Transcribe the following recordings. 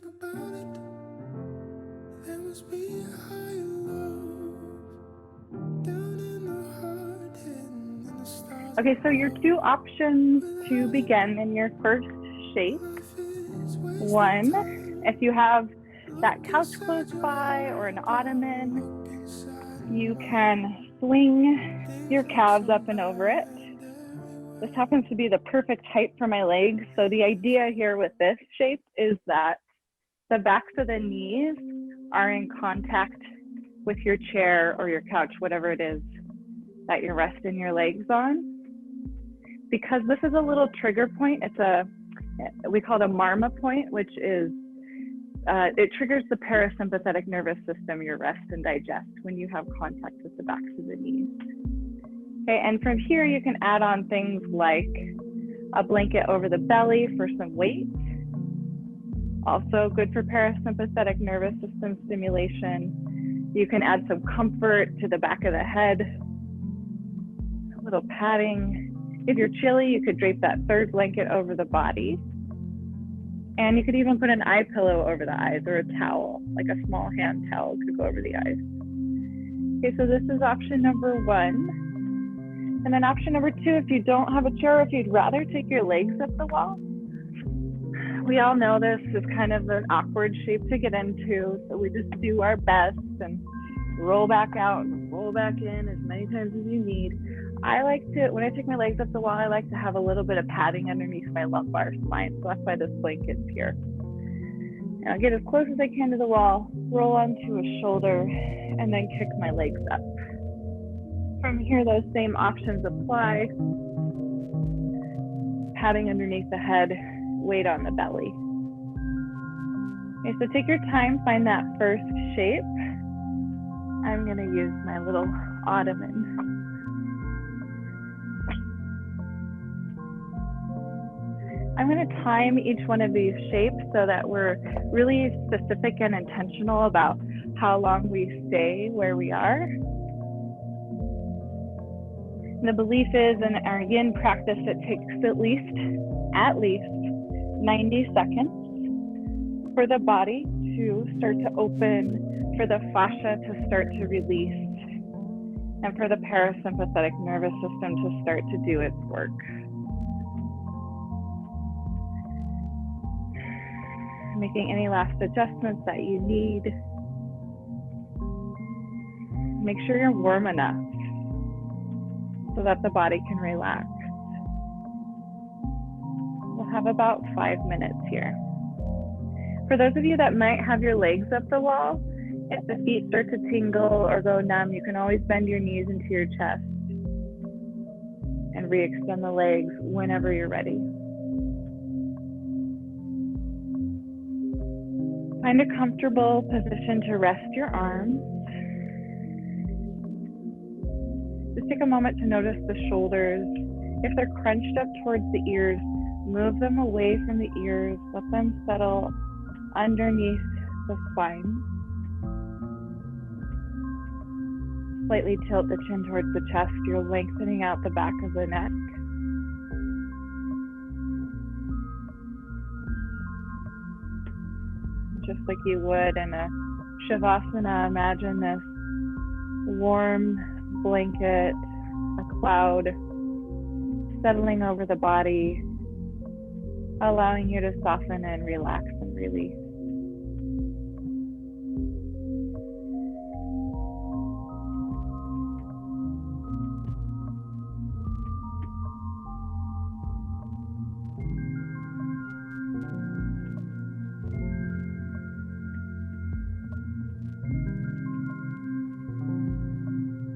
think about it, there must be a higher love down in the heart, hidden in the stars. Okay, so your two options to begin in your first shape. One, if you have that couch close by or an ottoman, you can swing your calves up and over it. This happens to be the perfect height for my legs. So the idea here with this shape is that the backs of the knees are in contact with your chair or your couch, whatever it is that you're resting your legs on. Because this is a little trigger point, we call it a marma point, which is, it triggers the parasympathetic nervous system, your rest and digest, when you have contact with the backs of the knees. Okay, and from here you can add on things like a blanket over the belly for some weight. Also good for parasympathetic nervous system stimulation. You can add some comfort to the back of the head, a little padding. If you're chilly, you could drape that third blanket over the body. And you could even put an eye pillow over the eyes, or a towel, like a small hand towel could go over the eyes. Okay, so this is option number one. And then option number two, if you don't have a chair, if you'd rather take your legs up the wall. We all know this is kind of an awkward shape to get into, so we just do our best and roll back out and roll back in as many times as you need. I like to, when I take my legs up the wall, I like to have a little bit of padding underneath my lumbar spine, so that's why this blanket's here. And I'll get as close as I can to the wall, roll onto a shoulder, and then kick my legs up. From here, those same options apply. Padding underneath the head, weight on the belly. Okay, so take your time, find that first shape. I'm gonna use my little ottoman. I'm gonna time each one of these shapes so that we're really specific and intentional about how long we stay where we are. And the belief is in our YIN practice, it takes at least 90 seconds for the body to start to open, for the fascia to start to release, and for the parasympathetic nervous system to start to do its work. Making any last adjustments that you need. Make sure you're warm enough so that the body can relax. We'll have about 5 minutes here. For those of you that might have your legs up the wall, if the feet start to tingle or go numb, you can always bend your knees into your chest and re-extend the legs whenever you're ready. Find a comfortable position to rest your arms. Just take a moment to notice the shoulders. If they're crunched up towards the ears, move them away from the ears. Let them settle underneath the spine. Slightly tilt the chin towards the chest. You're lengthening out the back of the neck. Just like you would in a shavasana, imagine this warm blanket, a cloud settling over the body, allowing you to soften and relax and release.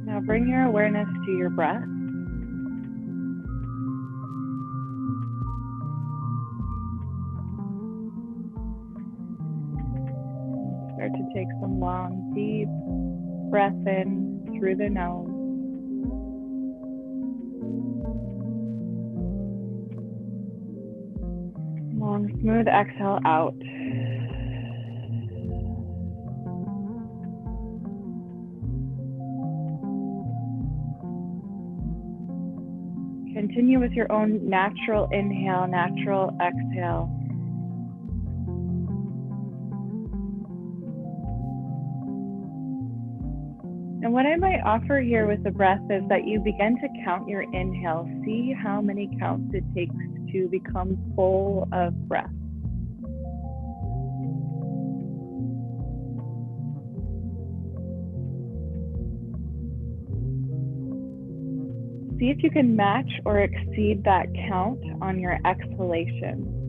Now bring your awareness to your breath. Start to take some long, deep breath in through the nose. Long, smooth exhale out. Continue with your own natural inhale, natural exhale. And what I might offer here with the breath is that you begin to count your inhale. See how many counts it takes to become full of breath. See if you can match or exceed that count on your exhalation.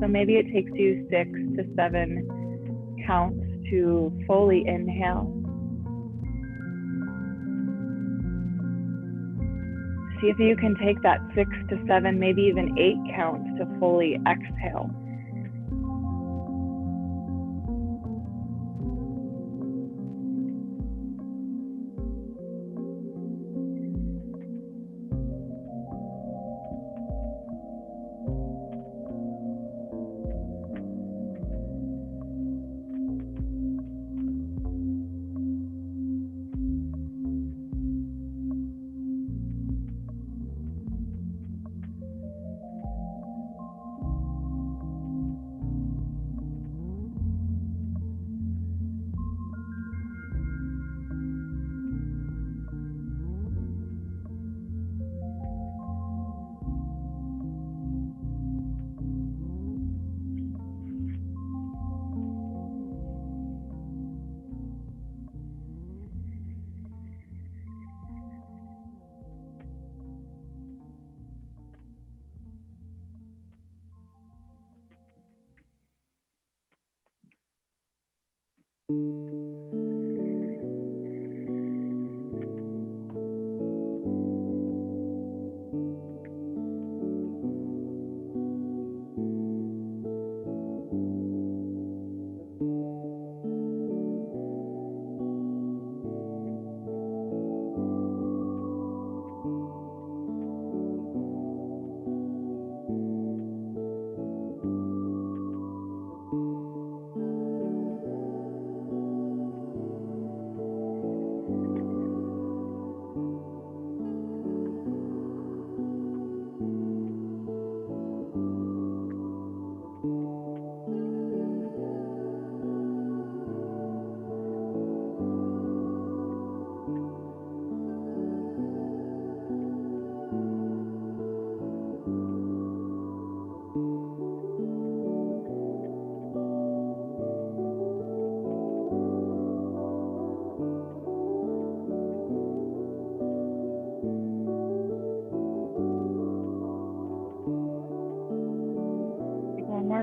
So maybe it takes you 6 to 7 counts to fully inhale. See if you can take that 6 to 7, maybe even 8 counts to fully exhale.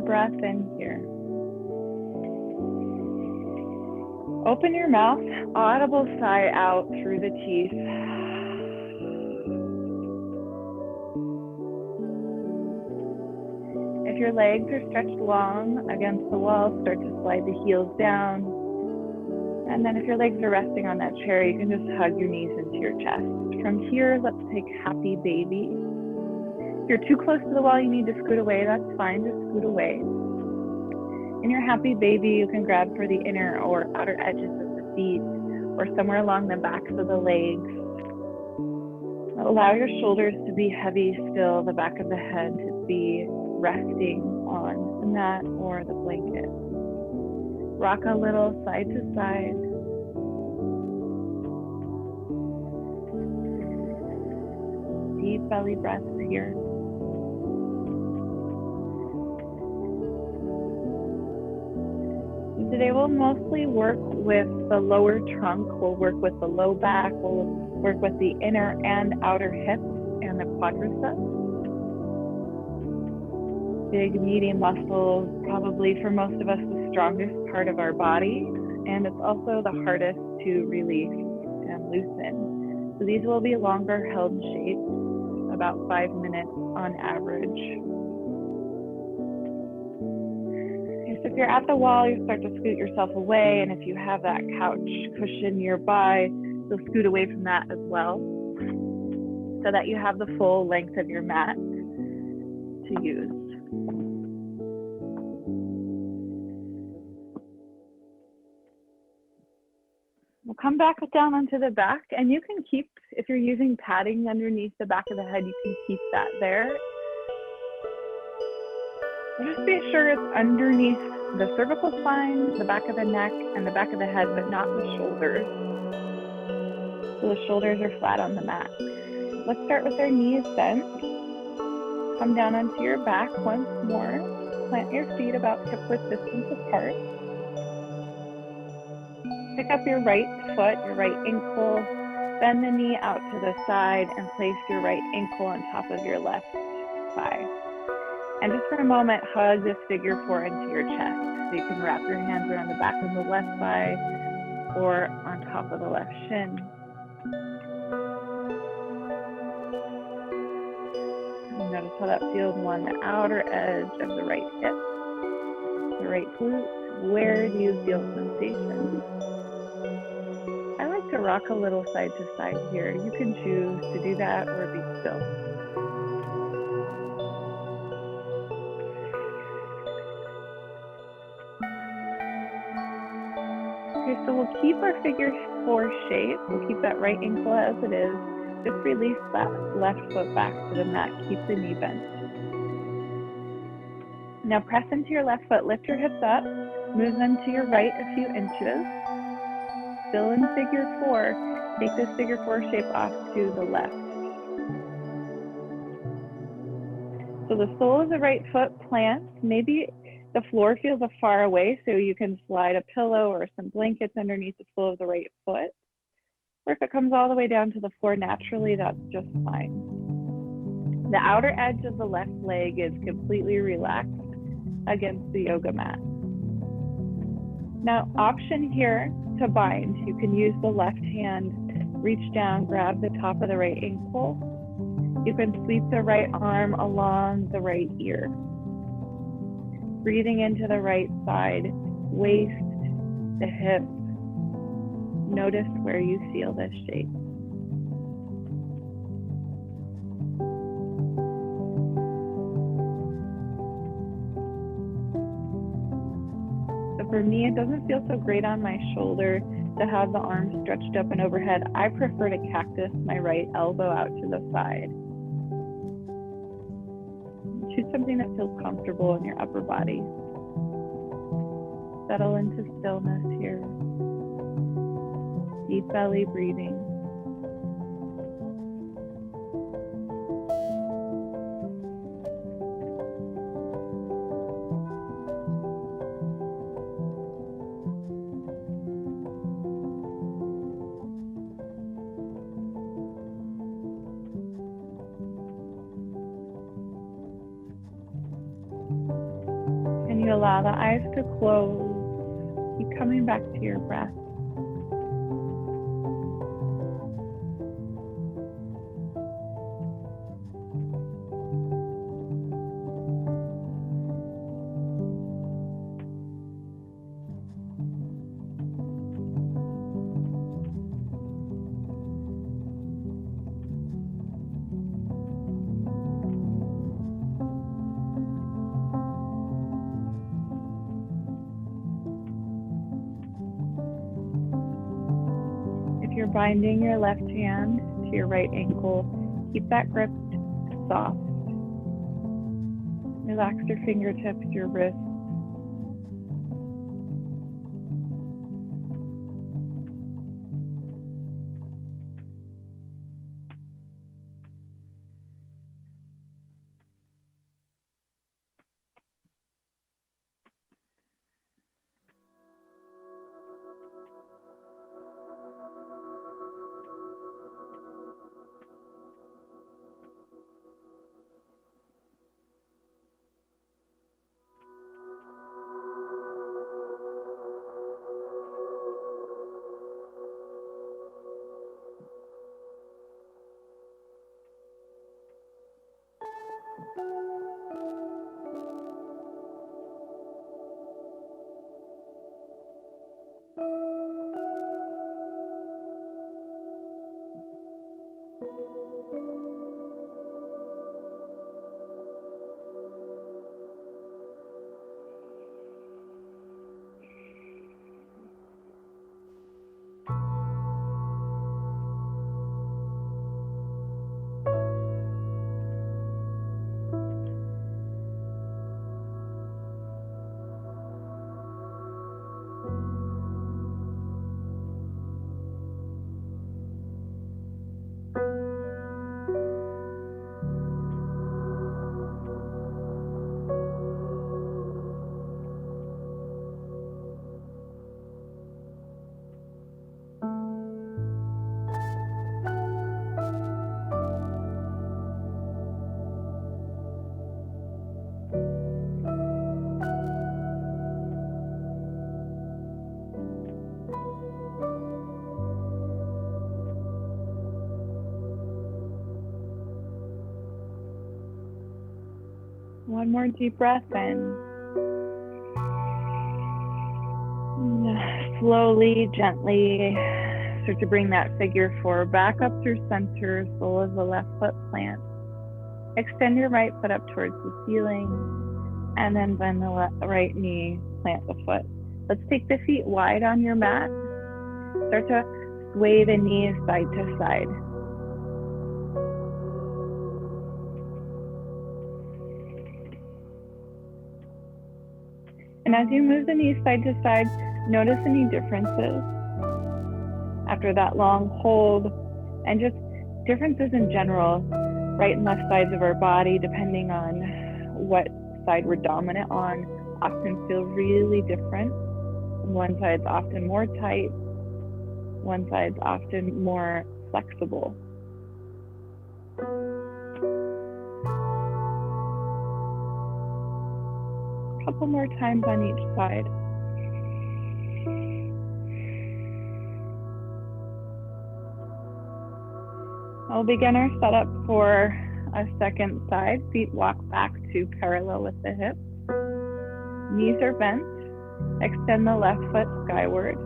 Breath in here. Open your mouth, audible sigh out through the teeth. If your legs are stretched long against the wall, start to slide the heels down. And then if your legs are resting on that chair, you can just hug your knees into your chest. From here, let's take happy baby. If you're too close to the wall, you need to scoot away. That's fine, just scoot away. In your happy baby, you can grab for the inner or outer edges of the feet or somewhere along the backs of the legs. Allow your shoulders to be heavy still, the back of the head to be resting on the mat or the blanket. Rock a little side to side. Deep belly breaths here. Today we'll mostly work with the lower trunk, we'll work with the low back, we'll work with the inner and outer hips and the quadriceps. Big, meaty muscles, probably for most of us the strongest part of our body, and it's also the hardest to release and loosen. So these will be longer held shapes, about 5 minutes on average. So if you're at the wall, you start to scoot yourself away, and if you have that couch cushion nearby, you'll scoot away from that as well, so that you have the full length of your mat to use. We'll come back down onto the back, and you can keep, if you're using padding underneath the back of the head, you can keep that there. Just be sure it's underneath the cervical spine, the back of the neck, and the back of the head, but not the shoulders. So the shoulders are flat on the mat. Let's start with our knees bent. Come down onto your back once more. Plant your feet about hip-width distance apart. Pick up your right foot, your right ankle, bend the knee out to the side, and place your right ankle on top of your left thigh. And just for a moment, hug this figure 4 into your chest. So you can wrap your hands around the back of the left thigh or on top of the left shin. Notice how that feels along the outer edge of the right hip, the right glute. Where do you feel sensation? I like to rock a little side to side here. You can choose to do that or be still. Okay, so we'll keep our figure 4 shape. We'll keep that right ankle as it is. Just release that left foot back to the mat. Keep the knee bent. Now press into your left foot. Lift your hips up. Move them to your right a few inches. Still in figure 4. Take this figure 4 shape off to the left. So the sole of the right foot plants. Maybe the floor feels far away, so you can slide a pillow or some blankets underneath the sole of the right foot. Or if it comes all the way down to the floor naturally, that's just fine. The outer edge of the left leg is completely relaxed against the yoga mat. Now, option here to bind. You can use the left hand, reach down, grab the top of the right ankle. You can sweep the right arm along the right ear. Breathing into the right side, waist, the hip. Notice where you feel this shape. So for me, it doesn't feel so great on my shoulder to have the arms stretched up and overhead. I prefer to cactus my right elbow out to the side. Choose something that feels comfortable in your upper body. Settle into stillness here. Deep belly breathing. And you allow the eyes to close. Keep coming back to your breath. If you're binding your left hand to your right ankle, keep that grip soft. Relax your fingertips, your wrists. One more deep breath in. Slowly, gently, start to bring that figure four back up through center, sole of the left foot plant. Extend your right foot up towards the ceiling, and then bend the right knee, plant the foot. Let's take the feet wide on your mat. Start to sway the knees side to side. And as you move the knees side to side, notice any differences after that long hold, and just differences in general, right and left sides of our body, depending on what side we're dominant on, often feel really different. One side's often more tight, one side's often more flexible. A couple more times on each side. We'll begin our setup for a second side. Feet walk back to parallel with the hips. Knees are bent. Extend the left foot skyward.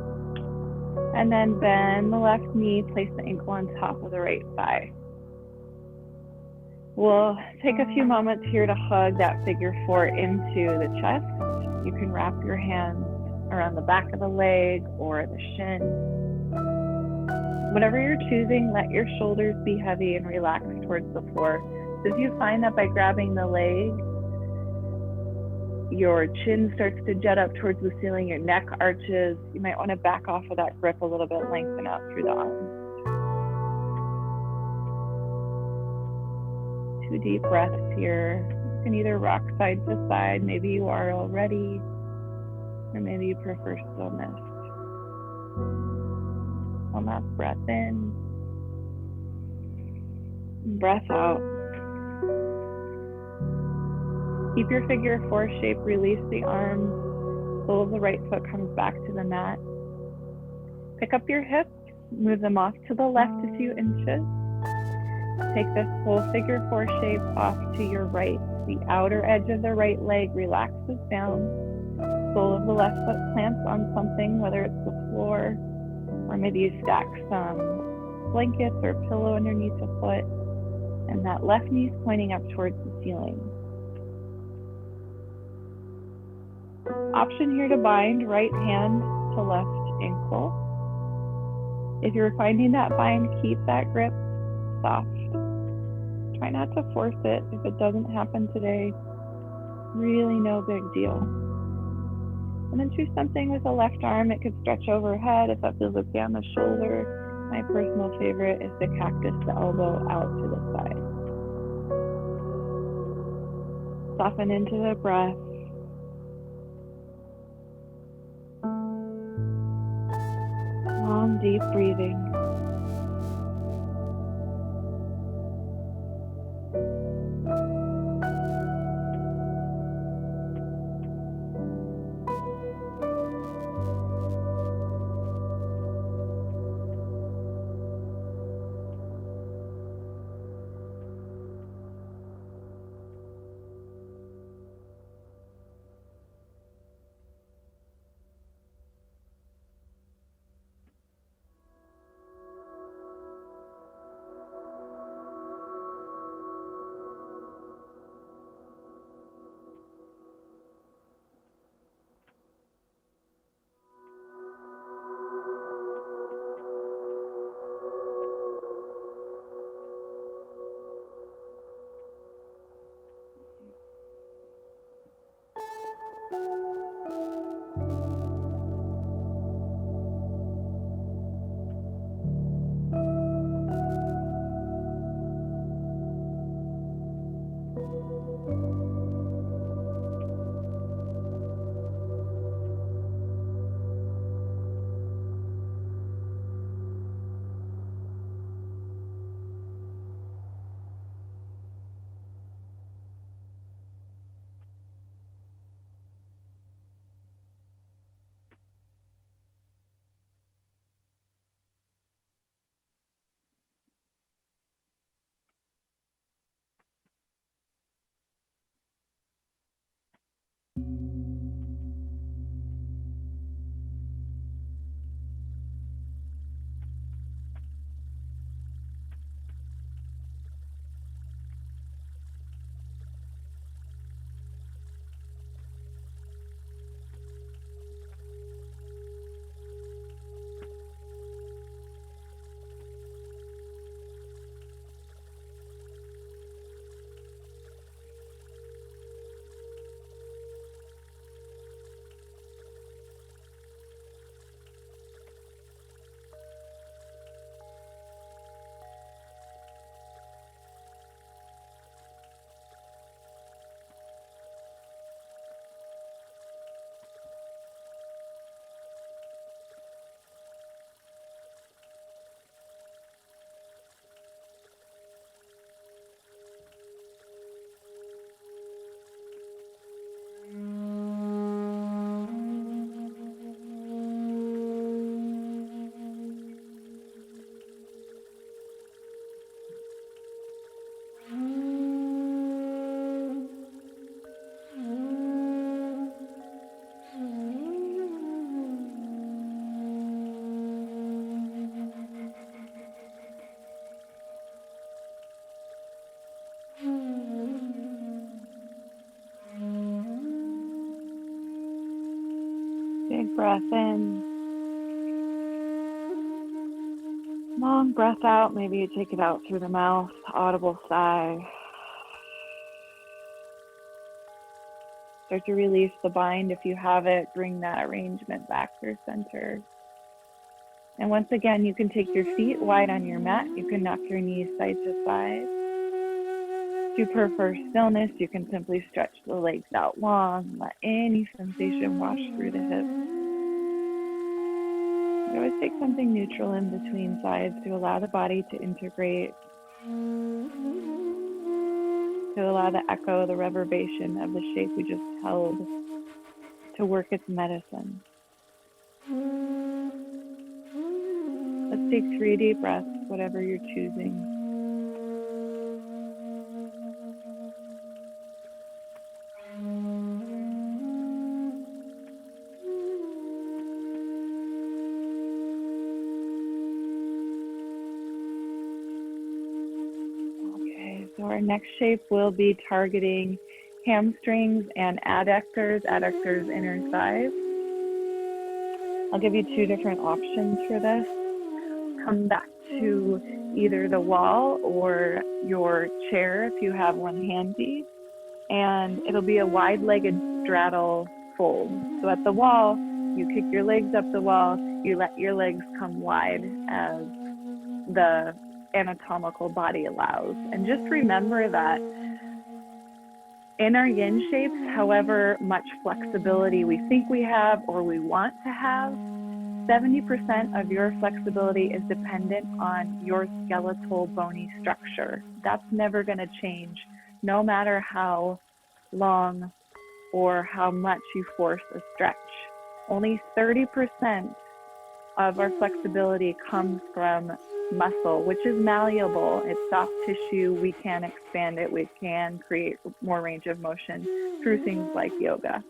And then bend the left knee, place the ankle on top of the right thigh. We'll take a few moments here to hug that figure four into the chest. You can wrap your hands around the back of the leg or the shin. Whatever you're choosing, let your shoulders be heavy and relax towards the floor. So if you find that by grabbing the leg, your chin starts to jet up towards the ceiling, your neck arches, you might want to back off of that grip a little bit, lengthen out through the arms. 2 deep breaths here. You can either rock side to side, maybe you are already, or maybe you prefer stillness. One last breath in, breath out. Keep your figure four shape, release the arms, sole of the right foot comes back to the mat. Pick up your hips, move them off to the left a few inches. Take this whole figure four shape off to your right. The outer edge of the right leg relaxes down. Sole of the left foot plants on something, whether it's the floor, or maybe you stack some blankets or pillow underneath the foot, and that left knee is pointing up towards the ceiling. Option here to bind right hand to left ankle. If you're finding that bind, keep that grip soft. Try not to force it. If it doesn't happen today, really no big deal. And then choose something with the left arm. It could stretch overhead if that feels okay on the shoulder. My personal favorite is the cactus, the elbow out to the side. Soften into the breath. Long, deep breathing. Big breath in. Long breath out. Maybe you take it out through the mouth. Audible sigh. Start to release the bind if you have it. Bring that arrangement back through center. And once again, you can take your feet wide on your mat. You can knock your knees side to side. If you prefer stillness, you can simply stretch the legs out long. Let any sensation wash through the hips. You always take something neutral in between sides to allow the body to integrate, to allow the echo, the reverberation of the shape we just held to work its medicine. Let's take 3 deep breaths, whatever you're choosing. Okay, so our next shape will be targeting hamstrings and adductors, inner thighs. I'll give you 2 different options for this. Come back to either the wall or your chair if you have one handy, and it'll be a wide-legged straddle fold. So at the wall, you kick your legs up the wall, you let your legs come wide as the anatomical body allows. And just remember that in our yin shapes, however much flexibility we think we have or we want to have, 70% of your flexibility is dependent on your skeletal bony structure. That's never going to change, no matter how long or how much you force a stretch. Only 30% of our flexibility comes from muscle, which is malleable. It's soft tissue. We can expand it. We can create more range of motion through things like yoga.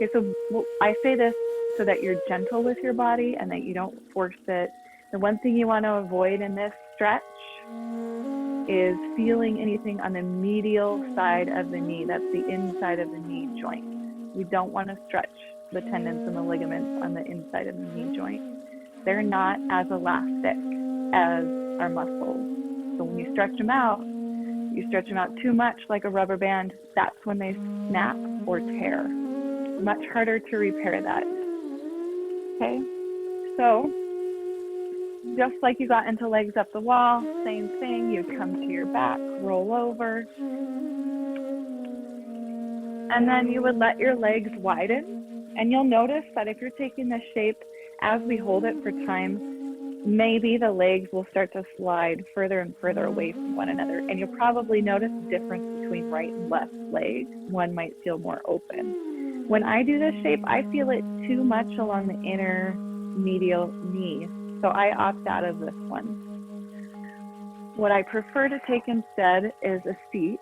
Okay, so I say this so that you're gentle with your body and that you don't force it. The one thing you want to avoid in this stretch is feeling anything on the medial side of the knee. That's the inside of the knee joint. We don't want to stretch the tendons and the ligaments on the inside of the knee joint. They're not as elastic as our muscles. So when you stretch them out too much like a rubber band, that's when they snap or tear. Much harder to repair that. Okay, so just like you got into legs up the wall, same thing, you'd come to your back, roll over, and then you would let your legs widen. And you'll notice that if you're taking this shape, as we hold it for time, maybe the legs will start to slide further and further away from one another. And you'll probably notice the difference between right and left leg. One might feel more open. When I do this shape, I feel it too much along the inner medial knee. So I opt out of this one. What I prefer to take instead is a seat.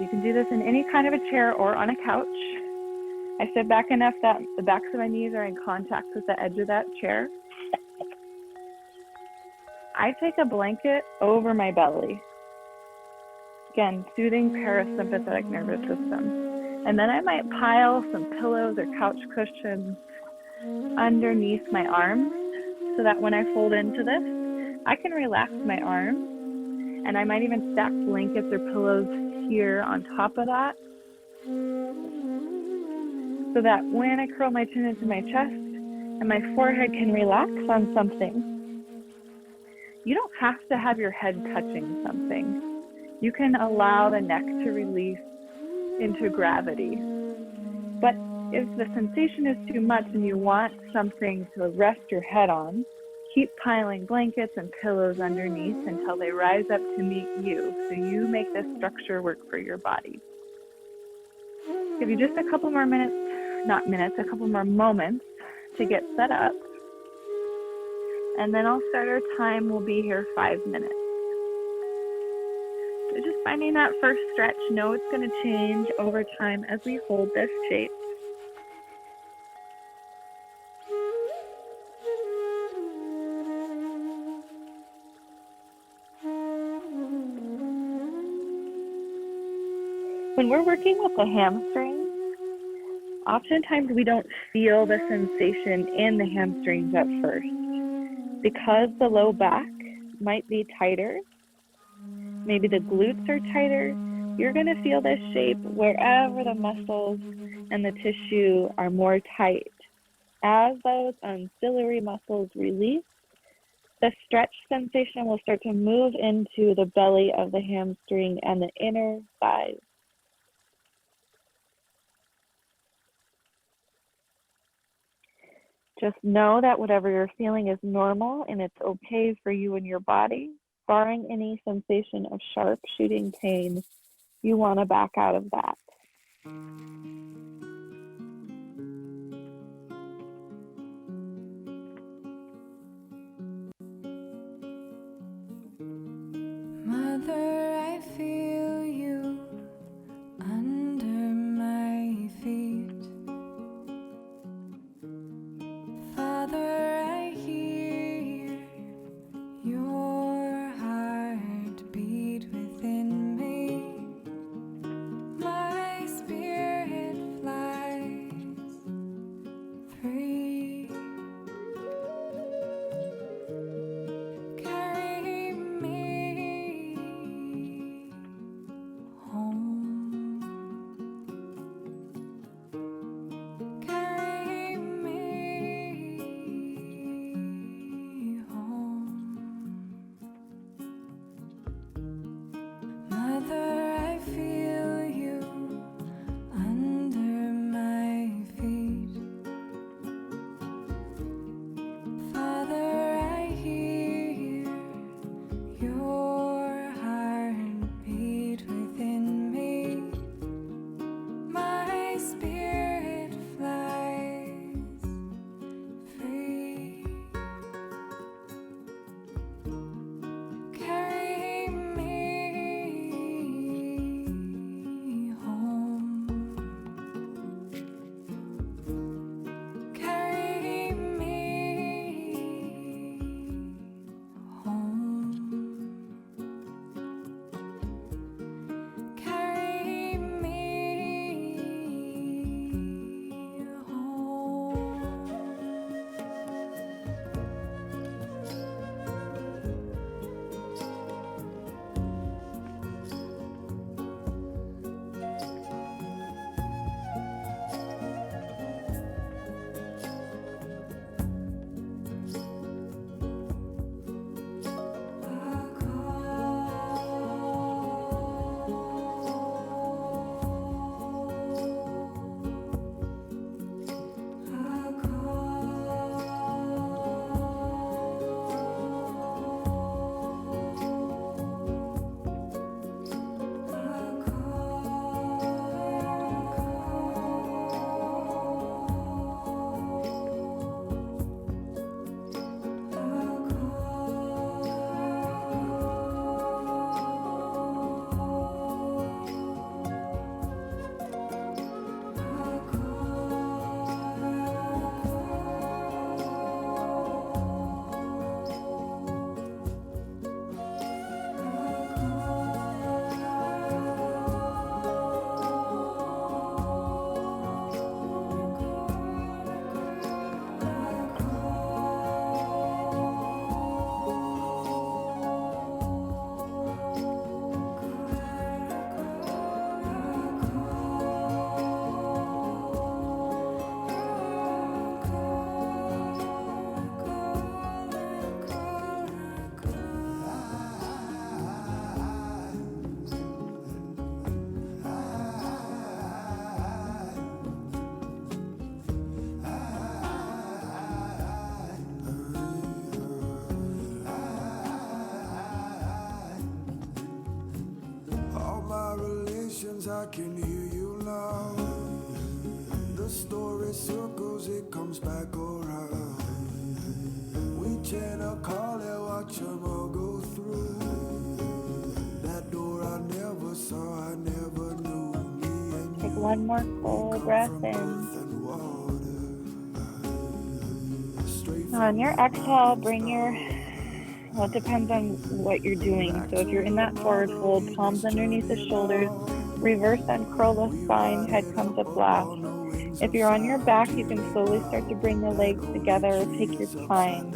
You can do this in any kind of a chair or on a couch. I sit back enough that the backs of my knees are in contact with the edge of that chair. I take a blanket over my belly. Again, soothing parasympathetic nervous system. And then I might pile some pillows or couch cushions underneath my arms so that when I fold into this, I can relax my arms. And I might even stack blankets or pillows here on top of that, so that when I curl my chin into my chest and my forehead can relax on something, you don't have to have your head touching something. You can allow the neck to release into gravity. But if the sensation is too much and you want something to rest your head on, keep piling blankets and pillows underneath until they rise up to meet you, so you make this structure work for your body. Give you just a couple more minutes, not minutes, a couple more moments to get set up. And then I'll start our time. We'll be here 5 minutes. So just finding that first stretch. Know it's going to change over time as we hold this shape. When we're working with the hamstrings, oftentimes we don't feel the sensation in the hamstrings at first. Because the low back might be tighter, maybe the glutes are tighter, you're going to feel this shape wherever the muscles and the tissue are more tight. As those ancillary muscles release, the stretch sensation will start to move into the belly of the hamstring and the inner thighs. Just know that whatever you're feeling is normal and it's okay for you and your body. Barring any sensation of sharp shooting pain, you want to back out of that. Mother, I feel you under my feet. Father, I hear your heartbeat within me. My spirit flies free. Carry me home. Carry me home. Mother, I feel you under my feet. Father, I hear your heartbeat within me. My spirit flies free. Carry me home. Carry me home. Carry me I can hear you now. The story circles, it comes back around. We chant a call and watch them all go through. That door I never saw, I never knew. Me and Take one more full breath in. On your exhale, bring your, well, it depends on what you're doing. So if you're in that forward fold, palms underneath the shoulders, Reverse uncurl the spine, head comes up last. If you're on your back, you can slowly start to bring the legs together, take your time,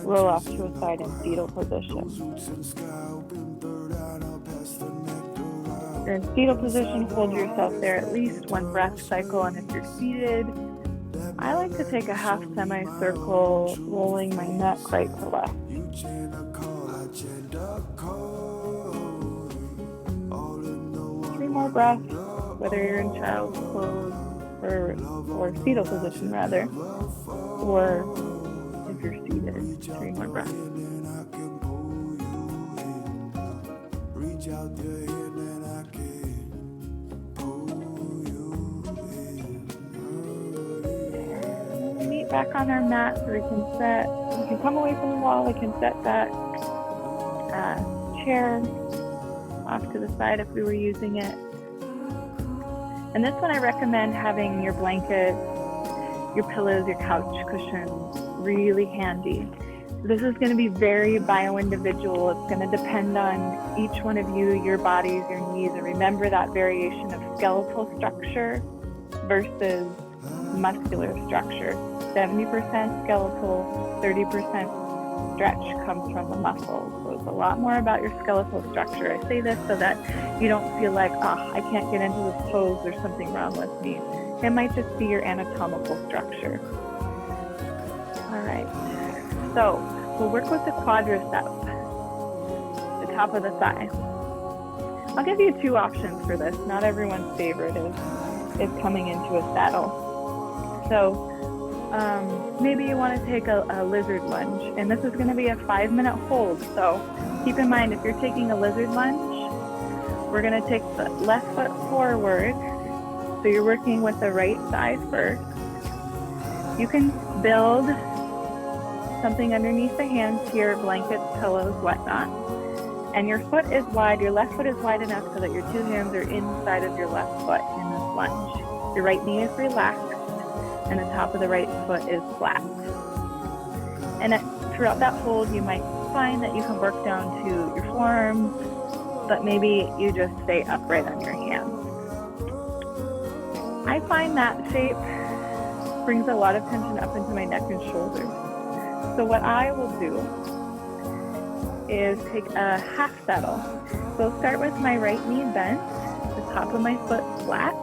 roll off to a side in fetal position. If you're in fetal position, hold yourself there at least one breath cycle, and if you're seated, I like to take a half semicircle, rolling my neck right to left. 3 more breaths, whether you're in child's pose or fetal position rather, or if you're seated. 3 more breaths. Meet back on our mat so we can set. We can come away from the wall. We can set that chair off to the side if we were using it. And this one I recommend having your blanket, your pillows, your couch cushions really handy. This is going to be very bio-individual. It's going to depend on each one of you, your bodies, your needs, and remember that variation of skeletal structure versus muscular structure. 70% skeletal, 30% stretch comes from the muscles. So it's a lot more about your skeletal structure. I say this so that you don't feel like, I can't get into this pose, there's something wrong with me. It might just be your anatomical structure. All right, so we'll work with the quadricep, the top of the thigh. I'll give you 2 options for this. Not everyone's favorite is coming into a saddle. So maybe you want to take a lizard lunge, and this is going to be a 5-minute hold. So keep in mind, if you're taking a lizard lunge, we're going to take the left foot forward. So you're working with the right thigh first. You can build something underneath the hands here, blankets, pillows, whatnot. And your foot is wide, your left foot is wide enough so that your 2 hands are inside of your left foot in this lunge. Your right knee is relaxed, and the top of the right foot is flat. And throughout that hold, you might find that you can work down to your forearms, but maybe you just stay upright on your hands. I find that shape brings a lot of tension up into my neck and shoulders. So what I will do is take a half saddle. So I'll start with my right knee bent, the top of my foot flat,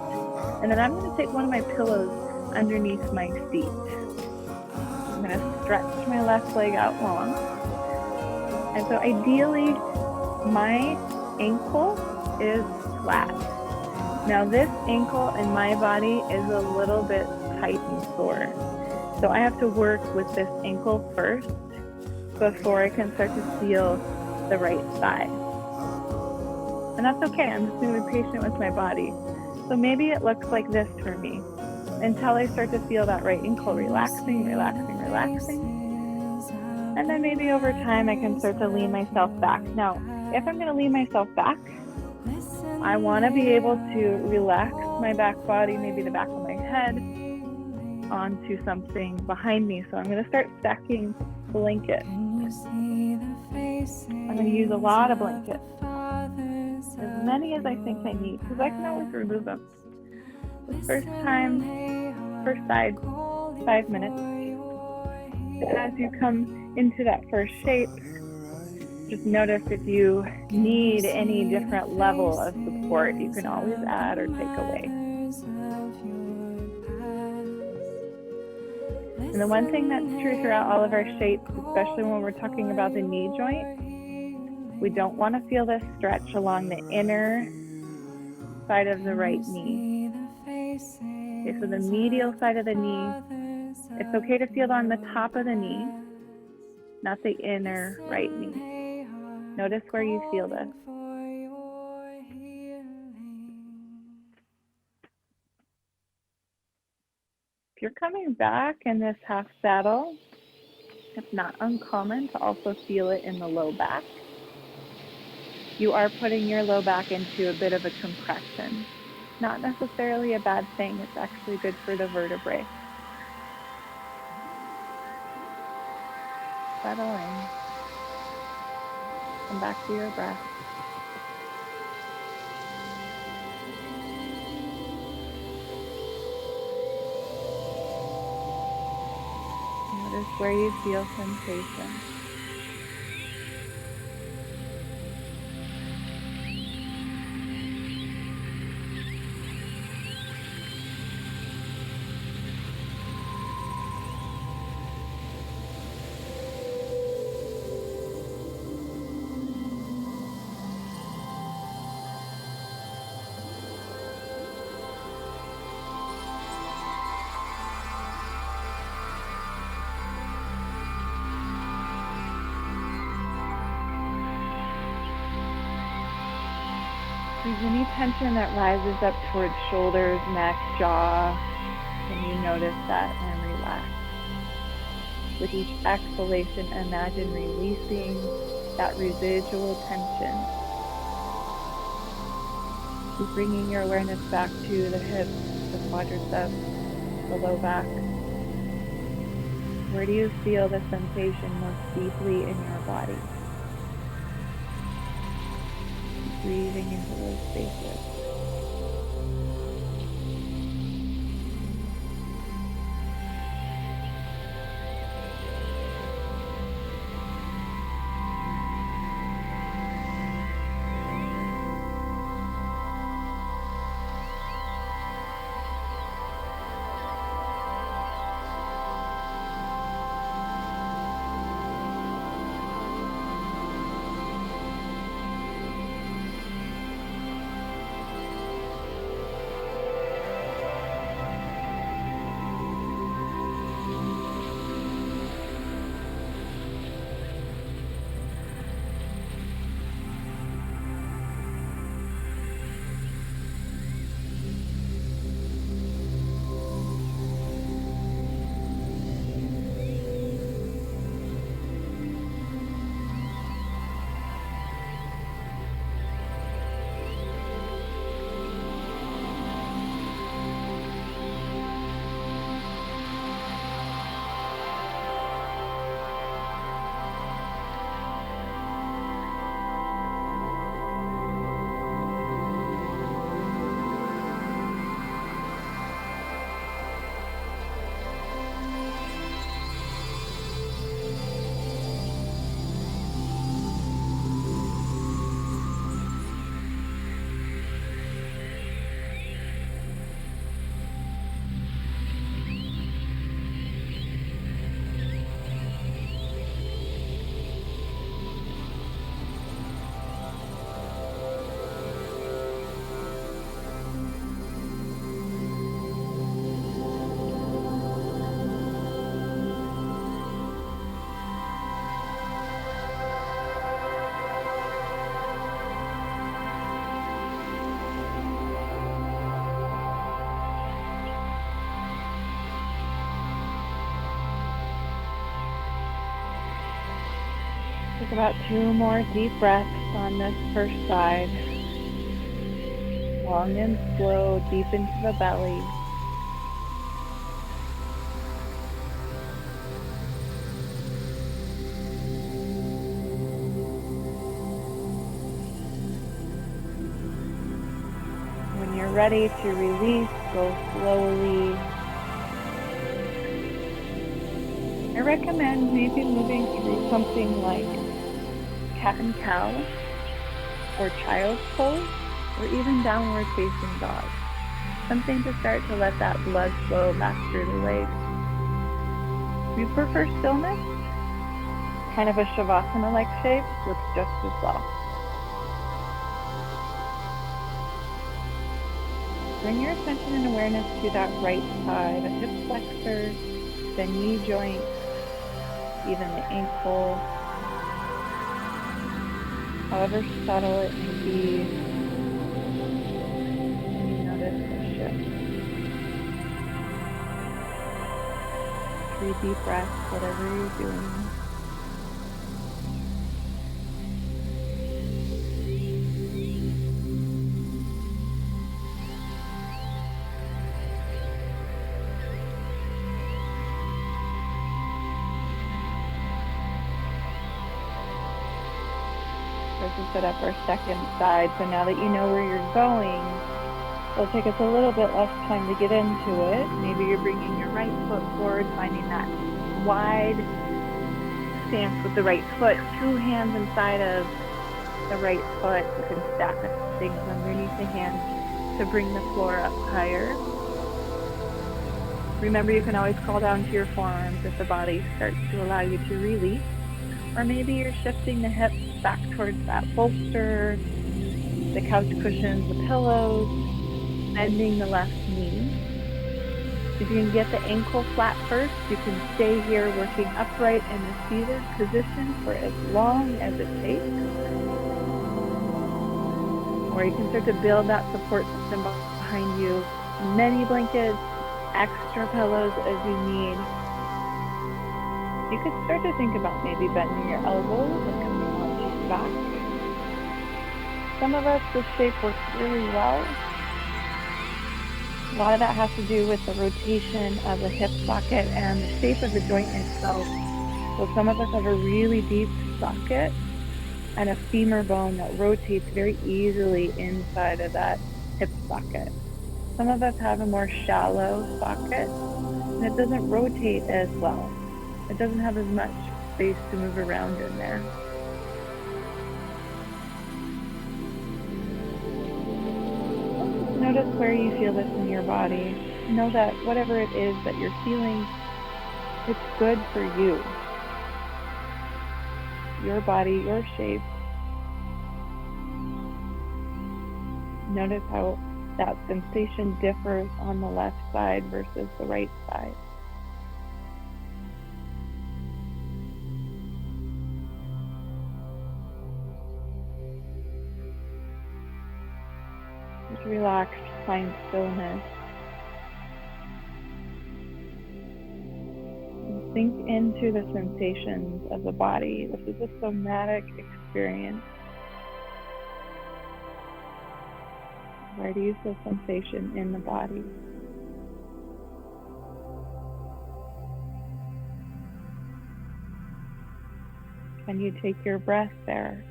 and then I'm going to take one of my pillows underneath my feet. I'm going to stretch my left leg out long. And so ideally, my ankle is flat. Now this ankle in my body is a little bit tight and sore. So I have to work with this ankle first before I can start to feel the right thigh. And that's okay, I'm just going to be patient with my body. So maybe it looks like this for me until I start to feel that right ankle relaxing, relaxing, relaxing. And then maybe over time I can start to lean myself back. Now, if I'm going to lean myself back, I want to be able to relax my back body, maybe the back of my head, onto something behind me. So I'm going to start stacking blankets. I'm going to use a lot of blankets, as many as I think I need, because I can always remove them. The first time, first side, 5 minutes. As you come into that first shape, just notice if you need any different level of support, you can always add or take away. And the one thing that's true throughout all of our shapes, especially when we're talking about the knee joint, we don't want to feel this stretch along the inner side of the right knee. Okay, so the medial side of the knee, it's okay to feel it on the top of the knee, not the inner right knee. Notice where you feel this. If you're coming back in this half saddle, it's not uncommon to also feel it in the low back. You are putting your low back into a bit of a compression. Not necessarily a bad thing, it's actually good for the vertebrae. Settle in. Come back to your breath. Notice where you feel sensation. If there's any tension that rises up towards shoulders, neck, jaw, and you notice that and relax. With each exhalation, imagine releasing that residual tension. Keep bringing your awareness back to the hips, the quadriceps, the low back. Where do you feel the sensation most deeply in your body? Breathing into those spaces. Take about 2 more deep breaths on this first side. Long and slow, deep into the belly. When you're ready to release, go slowly. I recommend maybe moving through something like cat and cow, or child's pose, or even downward facing dog. Something to start to let that blood flow back through the legs. If you prefer stillness, kind of a shavasana-like shape works just as well. Bring your attention and awareness to that right side, a hip flexor, the knee joint, even the ankle. However subtle it may be, and you notice the shift. 3 deep breaths, whatever you're doing. To set up our second side. So now that you know where you're going, it'll take us a little bit less time to get into it. Maybe you're bringing your right foot forward, finding that wide stance with the right foot, 2 hands inside of the right foot. You can stack things underneath the hand to bring the floor up higher. Remember, you can always call down to your forearms if the body starts to allow you to release. Or maybe you're shifting the hips back towards that bolster, the couch cushions, the pillows, bending the left knee. If you can get the ankle flat first, you can stay here working upright in a seated position for as long as it takes. Or you can start to build that support system behind you. Many blankets, extra pillows as you need. You could start to think about maybe bending your elbows and coming onto your back. Some of us, this shape works really well. A lot of that has to do with the rotation of the hip socket and the shape of the joint itself. So some of us have a really deep socket and a femur bone that rotates very easily inside of that hip socket. Some of us have a more shallow socket and it doesn't rotate as well. It doesn't have as much space to move around in there. Notice where you feel this in your body. Know that whatever it is that you're feeling, it's good for you. Your body, your shape. Notice how that sensation differs on the left side versus the right side. Just relax, find stillness. And sink into the sensations of the body. This is a somatic experience. Where do you feel sensation in the body? Can you take your breath there?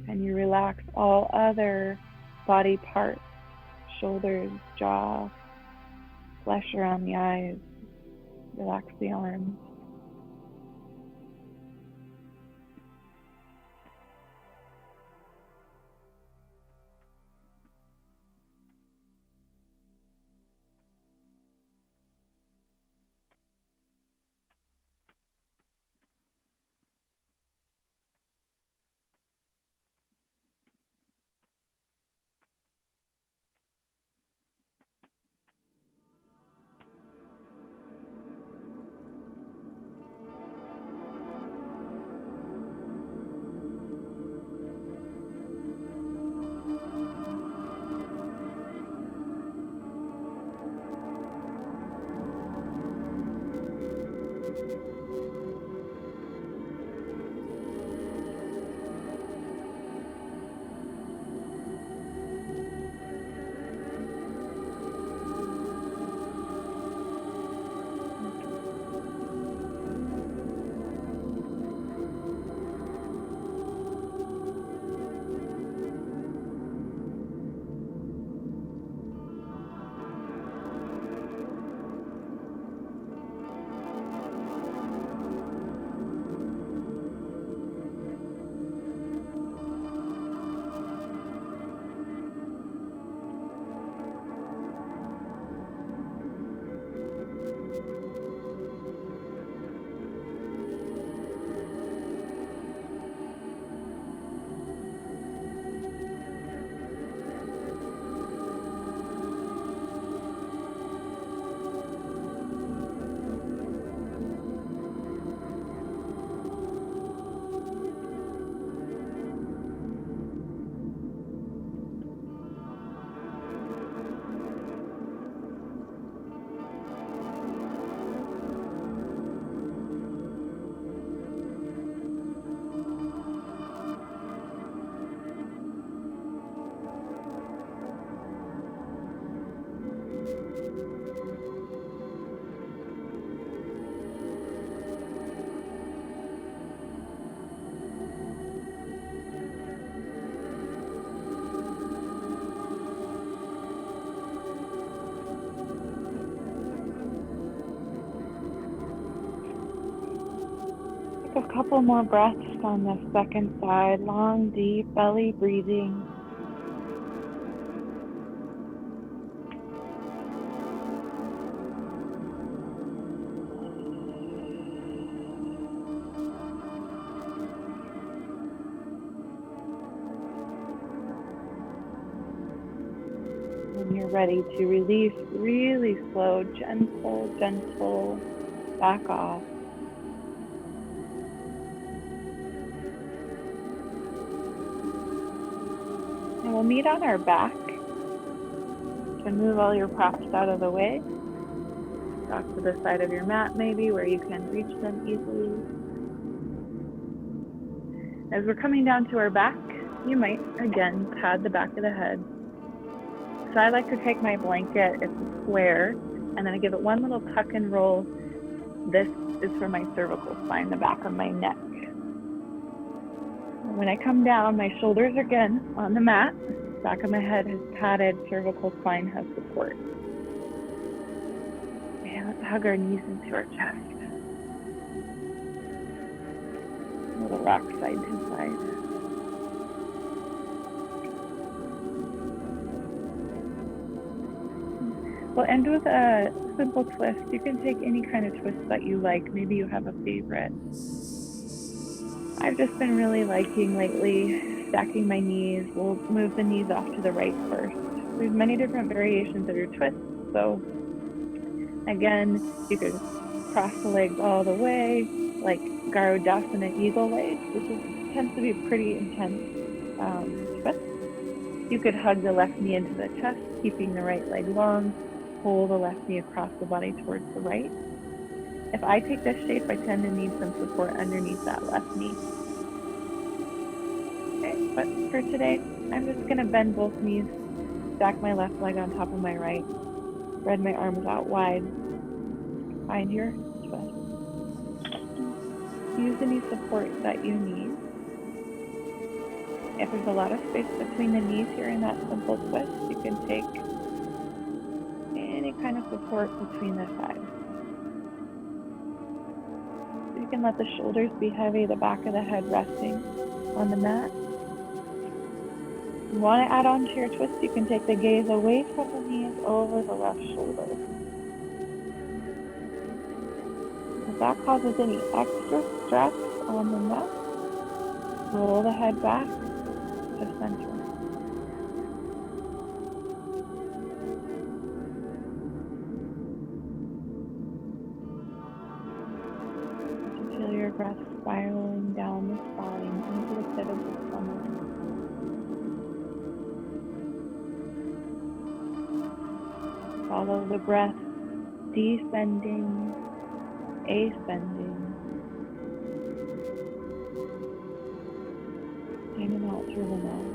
Can you relax all other body parts, shoulders, jaw, flesh around the eyes, relax the arms. A couple more breaths on the second side. Long, deep belly breathing. When you're ready to release, really slow, gentle, back off. And we'll meet on our back. You can move all your props out of the way. Off to the side of your mat maybe, where you can reach them easily. As we're coming down to our back, you might, again, pad the back of the head. So I like to take my blanket, it's a square, and then I give it one little tuck and roll. This is for my cervical spine, the back of my neck. When I come down, my shoulders are again on the mat. Back of my head is padded, cervical spine has support. And let's hug our knees into our chest. A little rock side to side. We'll end with a simple twist. You can take any kind of twist that you like. Maybe you have a favorite. I've just been really liking lately stacking my knees. We'll move the knees off to the right first. There's many different variations of your twist. So again, you could cross the legs all the way, like Garudasana eagle legs, which tends to be a pretty intense twist. You could hug the left knee into the chest, keeping the right leg long. Pull the left knee across the body towards the right. If I take this shape, I tend to need some support underneath that left knee. Okay, but for today, I'm just going to bend both knees, stack my left leg on top of my right, spread my arms out wide. Find your twist. Use any support that you need. If there's a lot of space between the knees here in that simple twist, you can take any kind of support between the thighs. You can let the shoulders be heavy, the back of the head resting on the mat. If you want to add on to your twist, you can take the gaze away from the knees over the left shoulder. If that causes any extra stress on the neck, roll the head back to center. Feel your breath spiraling down the spine into the pit of the stomach. Follow the breath, descending, ascending, in and out through the nose.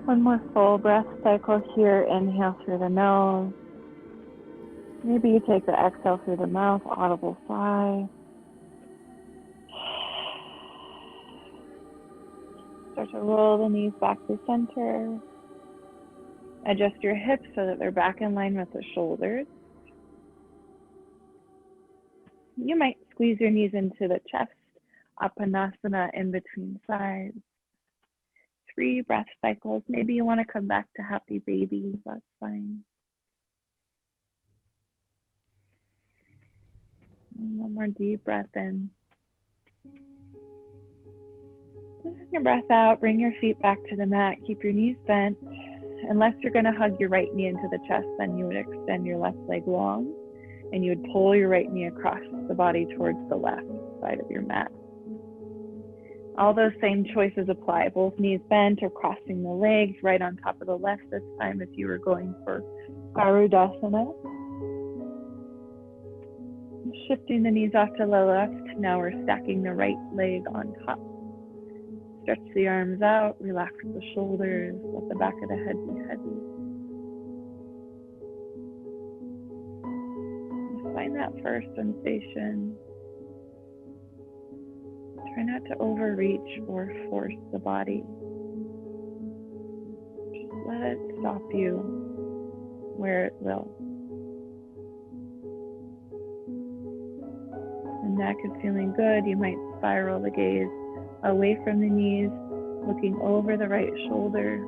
One more full breath cycle here. Inhale through the nose. Maybe you take the exhale through the mouth, audible sigh. Start to roll the knees back to center. Adjust your hips so that they're back in line with the shoulders. You might squeeze your knees into the chest, Apanasana in between sides. 3 breath cycles. Maybe you want to come back to happy baby. That's fine. And one more deep breath in. Take your breath out. Bring your feet back to the mat. Keep your knees bent. Unless you're going to hug your right knee into the chest, then you would extend your left leg long and you would pull your right knee across the body towards the left side of your mat. All those same choices apply. Both knees bent or crossing the legs right on top of the left this time if you were going for Garudasana. Shifting the knees off to the left. Now we're stacking the right leg on top. Stretch the arms out, relax the shoulders, let the back of the head be heavy. Just find that first sensation. Try not to overreach or force the body. Just let it stop you where it will. The neck is feeling good. You might spiral the gaze away from the knees, looking over the right shoulder.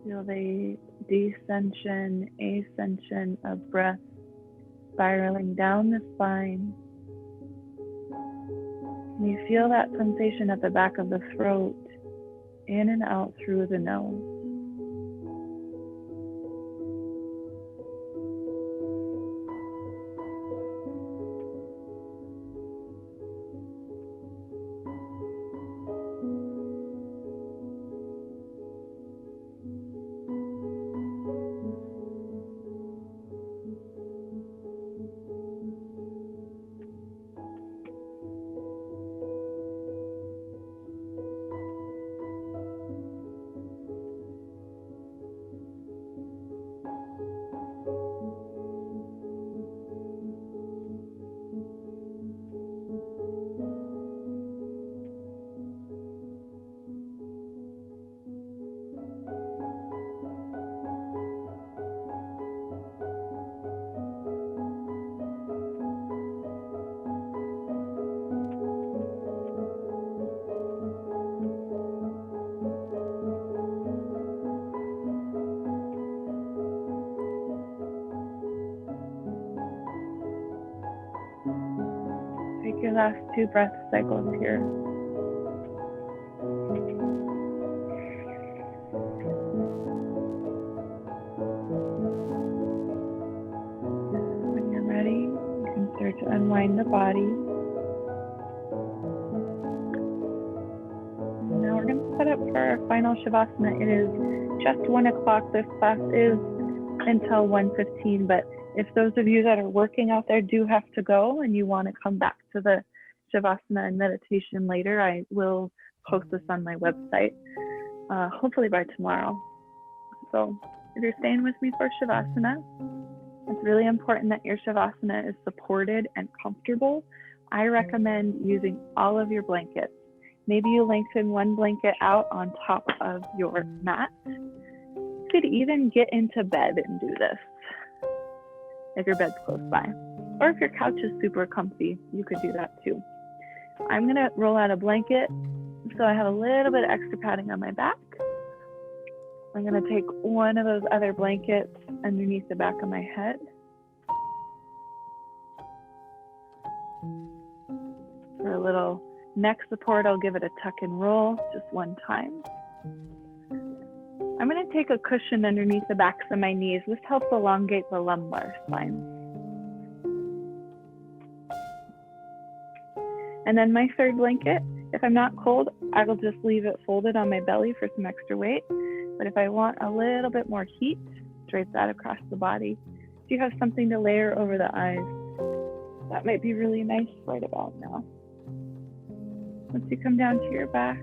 Feel the descension, ascension of breath spiraling down the spine. And you feel that sensation at the back of the throat, in and out through the nose. Take your last 2 breath cycles here. When you're ready, you can start to unwind the body. And now we're going to set up for our final shavasana. It is just 1 o'clock. This class is until 1:15, but if those of you that are working out there do have to go and you want to come back to the shavasana and meditation later, I will post this on my website, hopefully by tomorrow. So if you're staying with me for shavasana, it's really important that your shavasana is supported and comfortable. I recommend using all of your blankets. Maybe you lengthen one blanket out on top of your mat. You could even get into bed and do this if your bed's close by. Or if your couch is super comfy, you could do that too. I'm going to roll out a blanket so I have a little bit of extra padding on my back. I'm going to take one of those other blankets underneath the back of my head. For a little neck support, I'll give it a tuck and roll just one time. I'm going to take a cushion underneath the backs of my knees. This helps elongate the lumbar spine. And then my third blanket, if I'm not cold, I will just leave it folded on my belly for some extra weight. But if I want a little bit more heat, drape that across the body. If you have something to layer over the eyes, that might be really nice right about now. Once you come down to your back,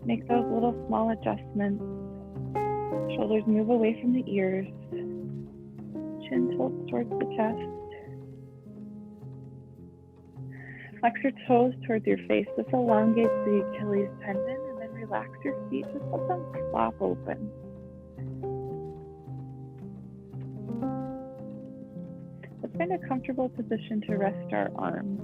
make those little small adjustments. Shoulders move away from the ears. Chin tilts towards the chest. Flex your toes towards your face. This elongates the Achilles tendon, and then relax your feet. Just let them flop open. Let's find a comfortable position to rest our arms.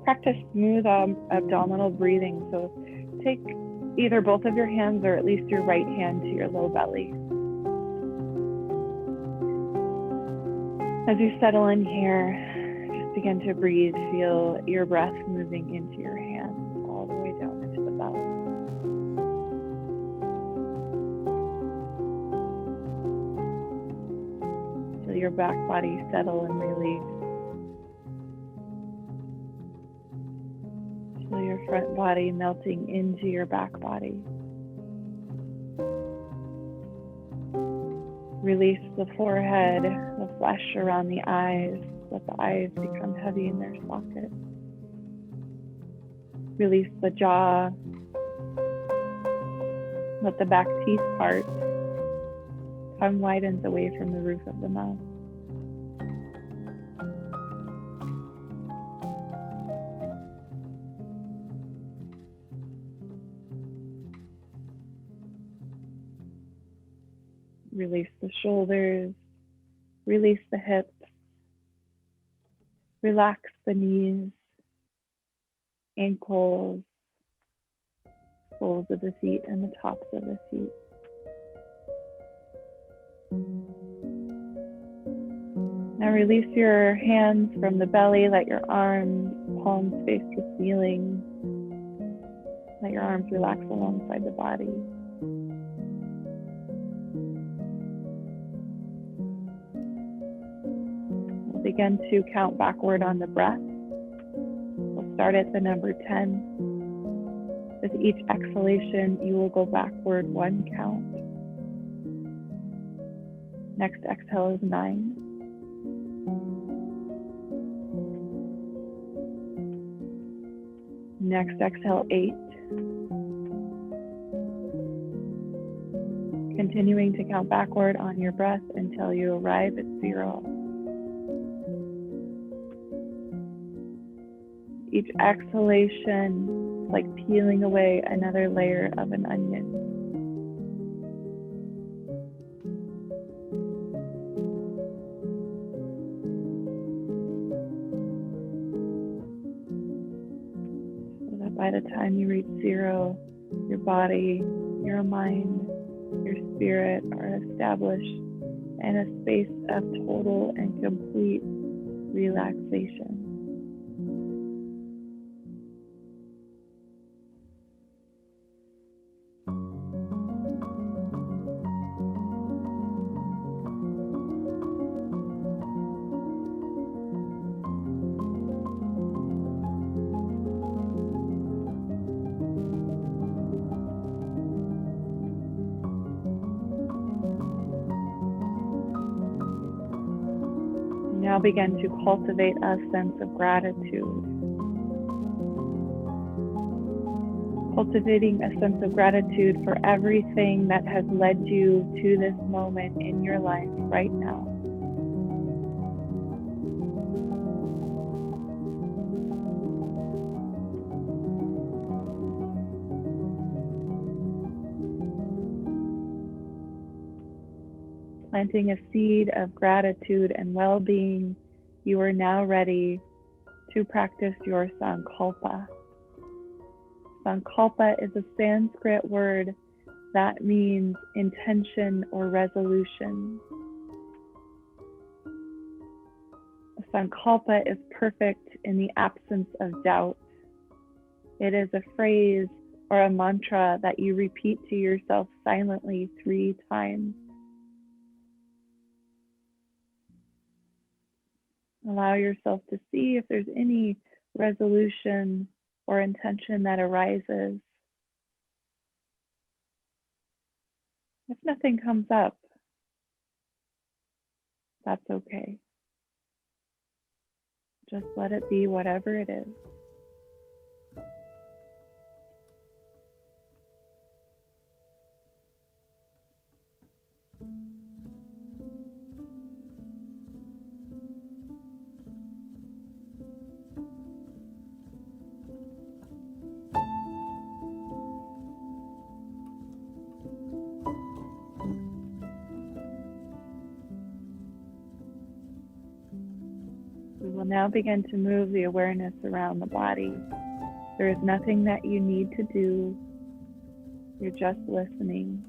Practice smooth abdominal breathing. So take either both of your hands or at least your right hand to your low belly. As you settle in here, just begin to breathe. Feel your breath moving into your hands all the way down into the belly. Feel your back body settle and release. Feel your front body melting into your back body. Release the forehead, the flesh around the eyes. Let the eyes become heavy in their socket. Release the jaw. Let the back teeth part. Tongue widens away from the roof of the mouth. Release the shoulders, release the hips, relax the knees, ankles, soles of the feet, and the tops of the feet. Now release your hands from the belly, let your arms, palms face the ceiling. Let your arms relax alongside the body. Begin to count backward on the breath. We'll start at the number 10. With each exhalation, you will go backward one count. Next exhale is 9. Next exhale, 8. Continuing to count backward on your breath until you arrive at 0. Each exhalation is like peeling away another layer of an onion. So that by the time you reach 0, your body, your mind, your spirit are established in a space of total and complete relaxation. Now begin to cultivate a sense of gratitude. Cultivating a sense of gratitude for everything that has led you to this moment in your life right now. planting a seed of gratitude and well-being, you are now ready to practice your sankalpa. Sankalpa is a Sanskrit word that means intention or resolution. Sankalpa is perfect in the absence of doubt. It is a phrase or a mantra that you repeat to yourself silently 3 times. Allow yourself to see if there's any resolution or intention that arises. If nothing comes up, that's okay. Just let it be whatever it is. We will now begin to move the awareness around the body. There is nothing that you need to do. You're just listening.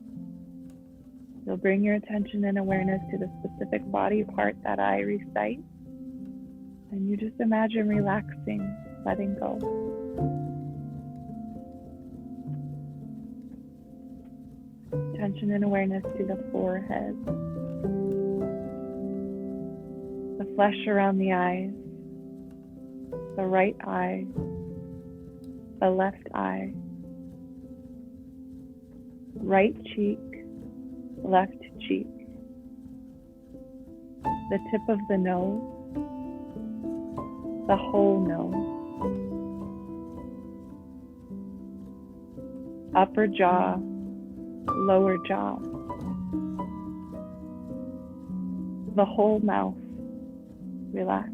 You'll bring your attention and awareness to the specific body part that I recite. And you just imagine relaxing, letting go. Attention and awareness to the forehead. The flesh around the eyes, the right eye, the left eye, right cheek, left cheek, the tip of the nose, the whole nose, upper jaw, lower jaw, the whole mouth. Relax.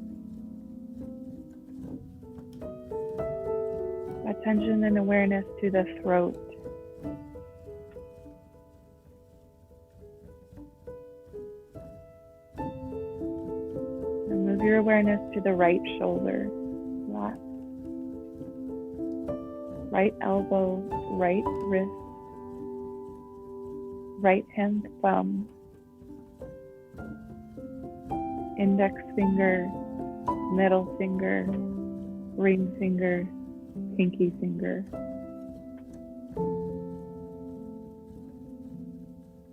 Attention and awareness to the throat. And move your awareness to the right shoulder. Relax. Right elbow, right wrist, right hand thumb, index finger, middle finger, ring finger, pinky finger.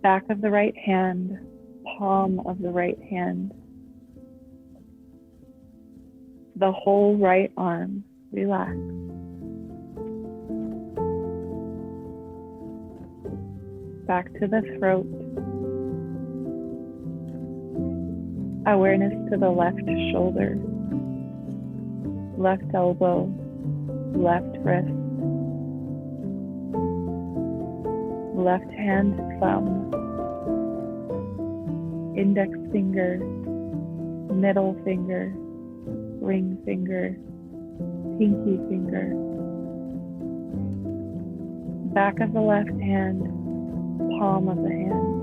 Back of the right hand, palm of the right hand. The whole right arm, relax. Back to the throat. Awareness to the left shoulder, left elbow, left wrist, left hand thumb, index finger, middle finger, ring finger, pinky finger. Back of the left hand, palm of the hand.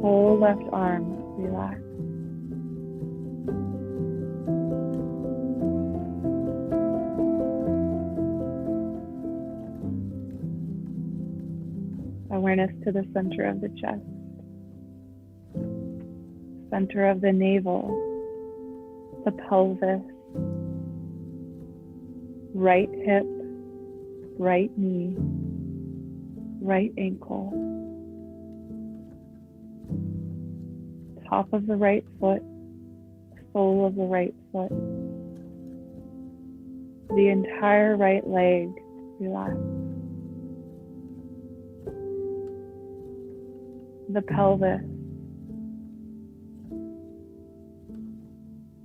Whole left arm, relax. Awareness to the center of the chest, center of the navel, the pelvis, right hip, right knee, right ankle. Top of the right foot, sole of the right foot, the entire right leg, relax. The pelvis,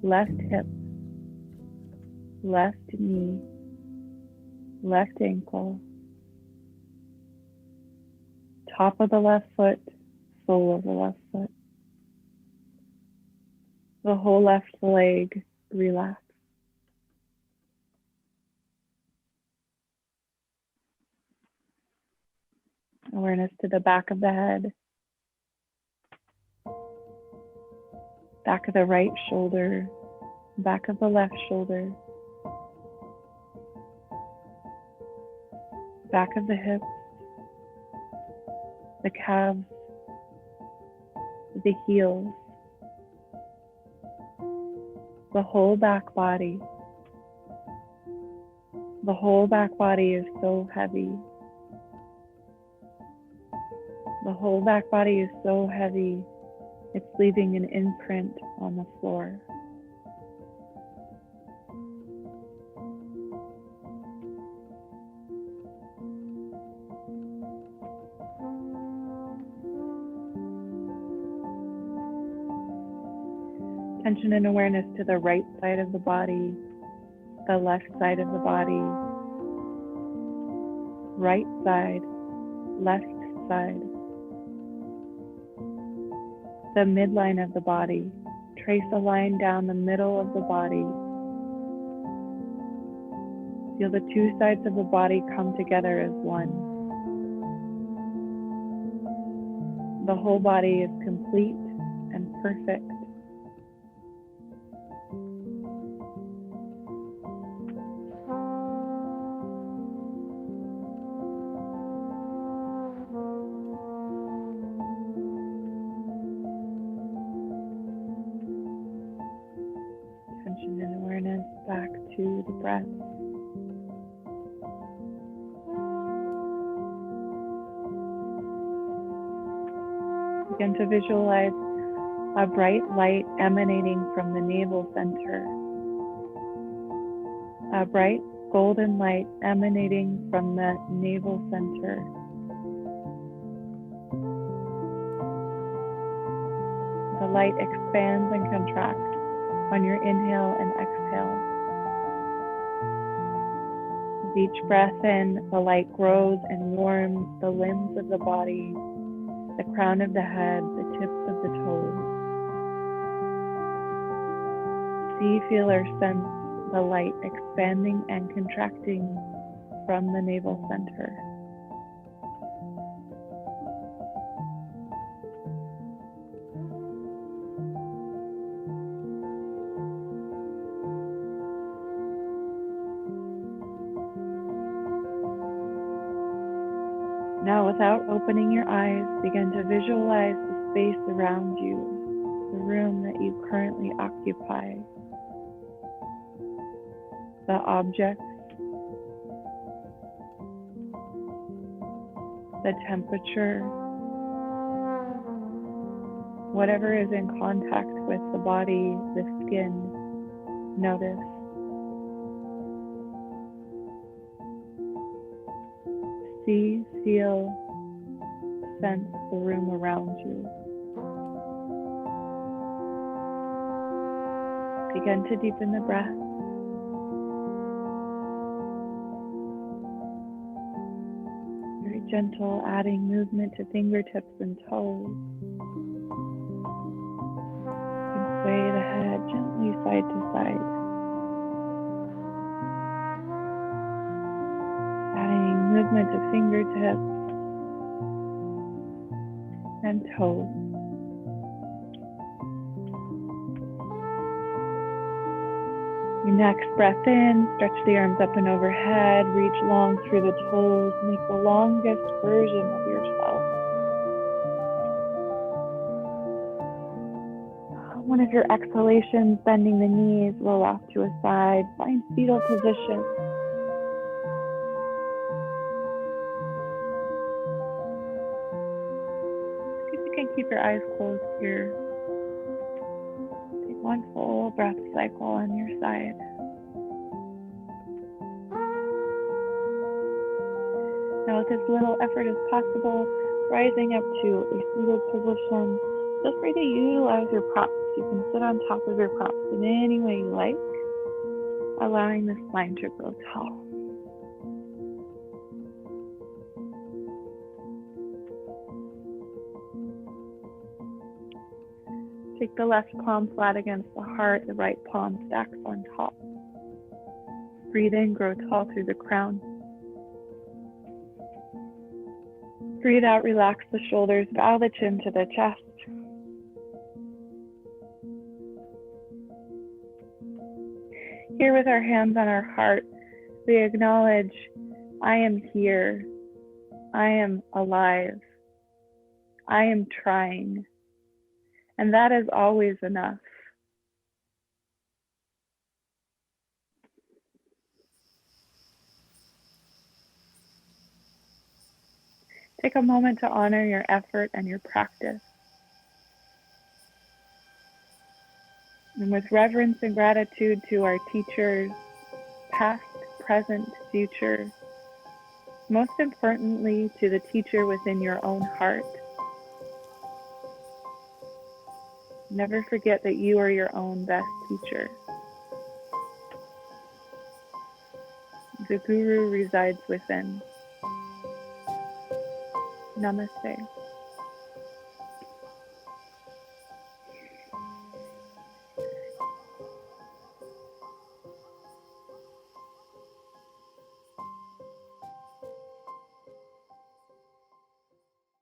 left hip, left knee, left ankle, top of the left foot, sole of the left foot. The whole left leg, relax. Awareness to the back of the head, back of the right shoulder, back of the left shoulder, back of the hips, the calves, the heels, the whole back body. The whole back body is so heavy. The whole back body is so heavy, it's leaving an imprint on the floor. Attention and awareness to the right side of the body, the left side of the body, right side, left side, the midline of the body. Trace a line down the middle of the body. Feel the two sides of the body come together as one. The whole body is complete and perfect. Attention and awareness back to the breath. Begin to visualize a bright light emanating from the navel center. A bright golden light emanating from the navel center. The light expands and contracts on your inhale and exhale. With each breath in, the light grows and warms the limbs of the body, the crown of the head, the tips of the toes. See, feel, or sense the light expanding and contracting from the navel center. Now, without opening your eyes, begin to visualize the space around you, the room that you currently occupy, the objects, the temperature, whatever is in contact with the body, the skin. Notice. See, feel, sense the room around you. Begin to deepen the breath. Very gentle, adding movement to fingertips and toes. You can sway the head gently side to side. Movement of fingertips and toes. Your next breath in, stretch the arms up and overhead, reach long through the toes, make the longest version of yourself. One of your exhalations, bending the knees, roll off to a side, find fetal position. Keep your eyes closed here. Take one full breath cycle on your side. Now, with as little effort as possible, rising up to a seated position, feel free to utilize your props. You can sit on top of your props in any way you like, allowing the spine to grow tall. Take the left palm flat against the heart, the right palm stacks on top. Breathe in, grow tall through the crown. Breathe out, relax the shoulders, bow the chin to the chest. Here with our hands on our heart, we acknowledge, I am here. I am alive. I am trying. And that is always enough. Take a moment to honor your effort and your practice. And with reverence and gratitude to our teachers, past, present, future, most importantly to the teacher within your own heart, never forget that you are your own best teacher. The Guru resides within. Namaste.